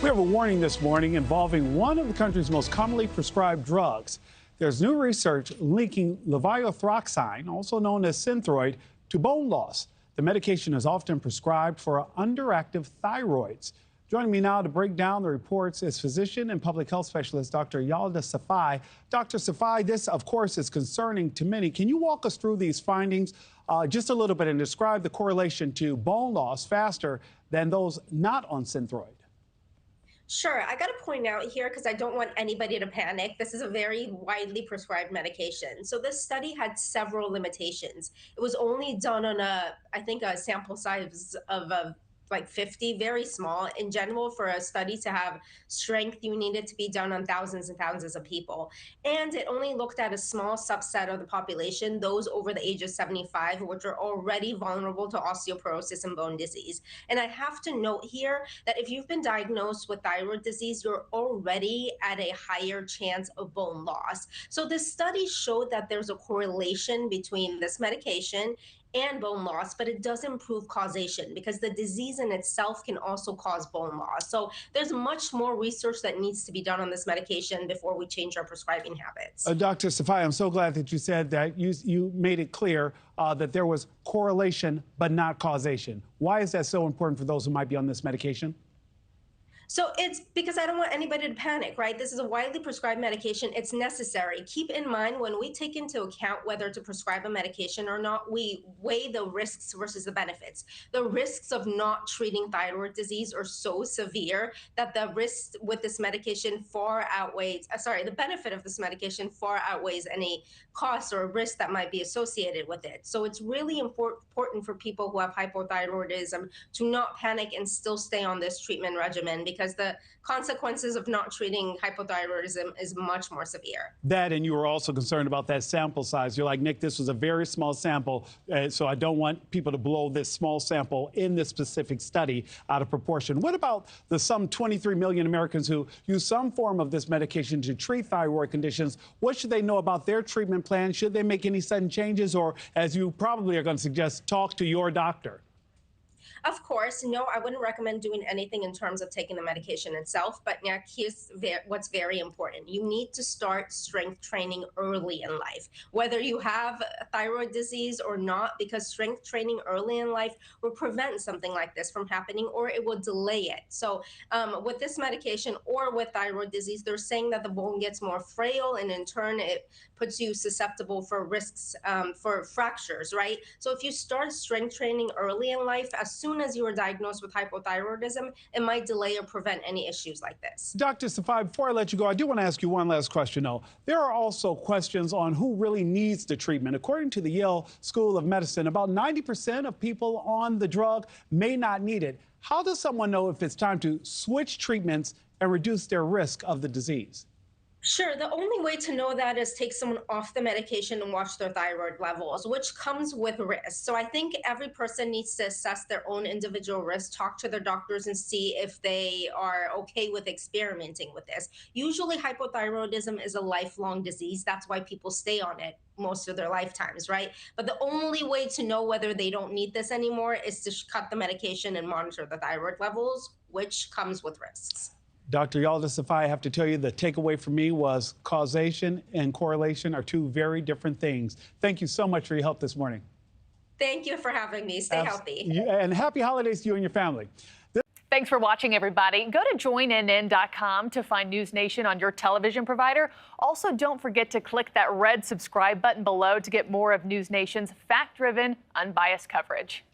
We have a warning this morning involving one of the country's most commonly prescribed drugs. There's new research linking levothyroxine, also known as Synthroid, to bone loss. The medication is often prescribed for underactive thyroids. Joining me now to break down the reports is physician and public health specialist Dr. Yadal Safai. Dr. Safai, this, of course, is concerning to many. Can you walk us through these findings just a little bit and describe the correlation to bone loss faster than those not on Synthroid? Sure. I got to point out here because I don't want anybody to panic. This is a very widely prescribed medication. So this study had several limitations. It was only done on I think a sample size of like 50, very small. In general, for a study to have strength, you need it to be done on thousands and thousands of people. And it only looked at a small subset of the population, those over the age of 75, which are already vulnerable to osteoporosis and bone disease. And I have to note here that if you've been diagnosed with thyroid disease, you're already at a higher chance of bone loss. So this study showed that there's a correlation between this medication and bone loss, but it doesn't prove causation because the disease in itself can also cause bone loss. So there's much more research that needs to be done on this medication before we change our prescribing habits. Dr. Safai, I'm so glad that you said that you made it clear that there was correlation but not causation. Why is that so important for those who might be on this medication? So it's because I don't want anybody to panic, right? This is a widely prescribed medication. It's necessary. Keep in mind, when we take into account whether to prescribe a medication or not, we weigh the risks versus the benefits. The risks of not treating thyroid disease are so severe that the risk with this medication far outweighs, the benefit of this medication far outweighs any cost or risk that might be associated with it. So it's really important for people who have hypothyroidism to not panic and still stay on this treatment regimen, because the consequences of not treating hypothyroidism is much more severe. That, and you were also concerned about that sample size. You're like, Nick, this was a very small sample, so I don't want people to blow this small sample in this specific study out of proportion. What about the some 23 million Americans who use some form of this medication to treat thyroid conditions? What should they know about their treatment plan? Should they make any sudden changes, or, as you probably are going to suggest, talk to your doctor? Of course, no, I wouldn't recommend doing anything in terms of taking the medication itself. But now here's what's very important. You need to start strength training early in life, whether you have thyroid disease or not, because strength training early in life will prevent something like this from happening, or it will delay it. So with this medication or with thyroid disease, they're saying that the bone gets more frail, and in turn, it puts you susceptible for risks for fractures, right? So if you start strength training early in life, as soon as you are diagnosed with hypothyroidism, it might delay or prevent any issues like this. Dr. Safai, before I let you go, I do want to ask you one last question, though. There are also questions on who really needs the treatment. According to the Yale School of Medicine, about 90% of people on the drug may not need it. How does someone know if it's time to switch treatments and reduce their risk of the disease? Sure. The only way to know that is take someone off the medication and watch their thyroid levels, which comes with risk. So I think every person needs to assess their own individual risk, talk to their doctors, and see if they are okay with experimenting with this. Usually hypothyroidism is a lifelong disease. That's why people stay on it most of their lifetimes, right? But the only way to know whether they don't need this anymore is to cut the medication and monitor the thyroid levels, which comes with risks. Dr. Yadal Safai, I have to tell you, the takeaway for me was causation and correlation are two very different things. Thank you so much for your help this morning. Thank you for having me. Stay healthy. And happy holidays to you and your family. Thanks for watching, everybody. Go to joinnn.com to find NewsNation on your television provider. Also, don't forget to click that red subscribe button below to get more of NewsNation's fact-driven, unbiased coverage.